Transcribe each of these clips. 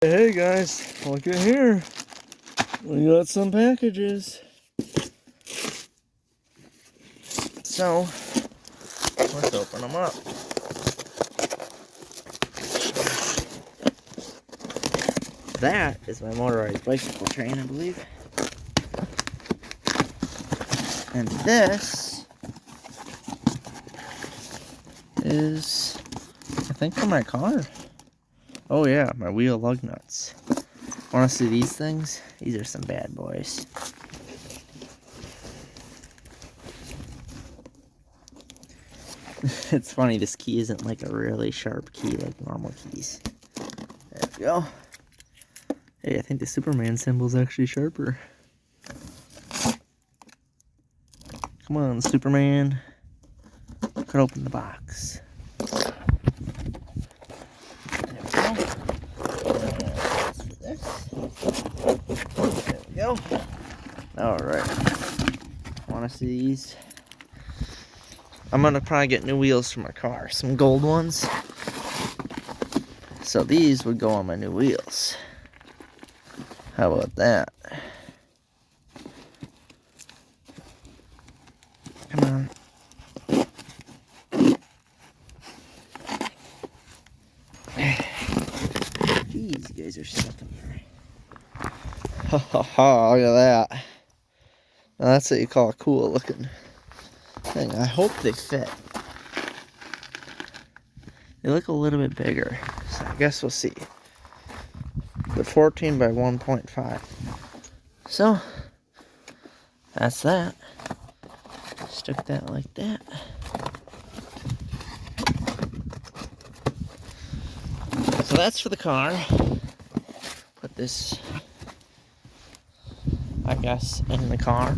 Hey guys, look at here. We got some packages. So, let's open them up. That is my motorized bicycle chain, I believe. And this is, I think, for my car. Oh yeah, my wheel lug nuts. Want to see these things? These are some bad boys. It's funny, this key isn't like a really sharp key like normal keys. There we go. Hey, I think the Superman symbol's actually sharper. Come on, Superman. Cut open the box. There we go. Alright. Want to see these? I'm going to probably get new wheels for my car. Some gold ones. So these would go on my new wheels. How about that? Come on. Jeez, you guys are stuck in here. Ha ha ha, look at that. Now that's what you call a cool looking thing. I hope they fit. They look a little bit bigger, so I guess we'll see. They're 14 by 1.5. So, that's that. Stick that like that. So that's for the car. Put this, I guess, in the car.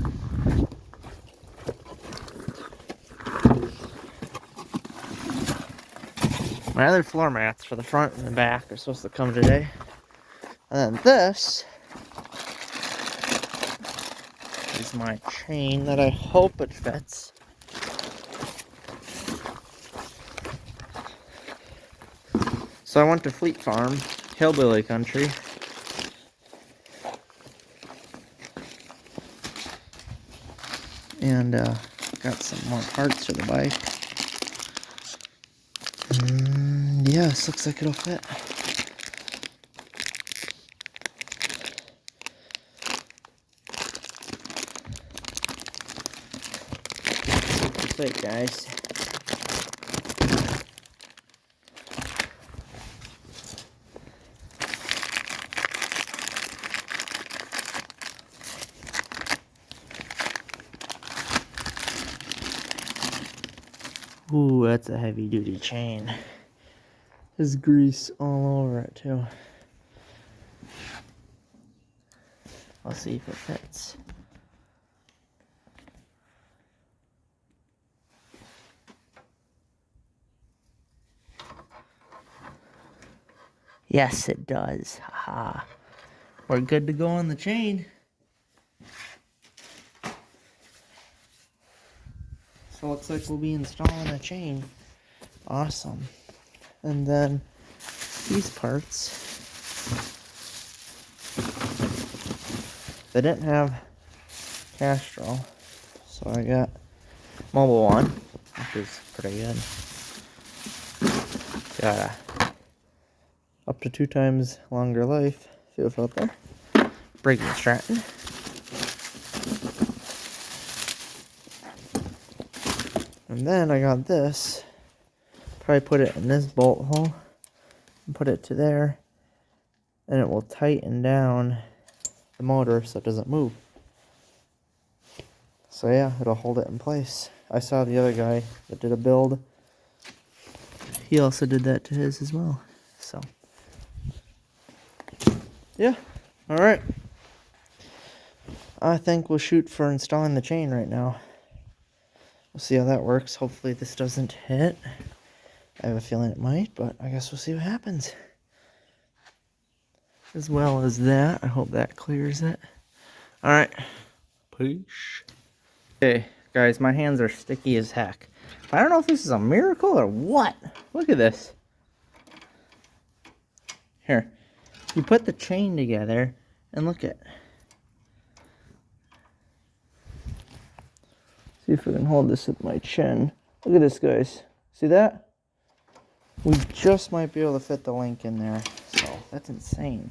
My other floor mats for the front and the back are supposed to come today. And then this is my chain that I hope it fits. So I went to Fleet Farm, hillbilly country. And got some more parts for the bike. Yeah, this looks like it'll fit. Wait, guys. Ooh, that's a heavy duty chain. There's grease all over it too. I'll see if it fits. Yes, it does. Haha. We're good to go on the chain. So it looks like we'll be installing a chain. Awesome. And then these parts, they didn't have Castrol, so I got Mobile One, which is pretty good. Got a up to 2 times longer life fuel filter, braking Stratton, and then I got this. Probably put it in this bolt hole and put it to there, and it will tighten down the motor so it doesn't move. So yeah, it'll hold it in place. I saw the other guy that did a build. He also did that to his as well. So yeah, all right. I think we'll shoot for installing the chain right now. We'll see how that works. Hopefully this doesn't hit. I have a feeling it might, but I guess we'll see what happens. As well as that, I hope that clears it. All right, peace. Okay, guys, my hands are sticky as heck. I don't know if this is a miracle or what. Look at this. Here, you put the chain together and look at. See if we can hold this with my chin. Look at this, guys. See that? We just might be able to fit the link in there. So that's insane.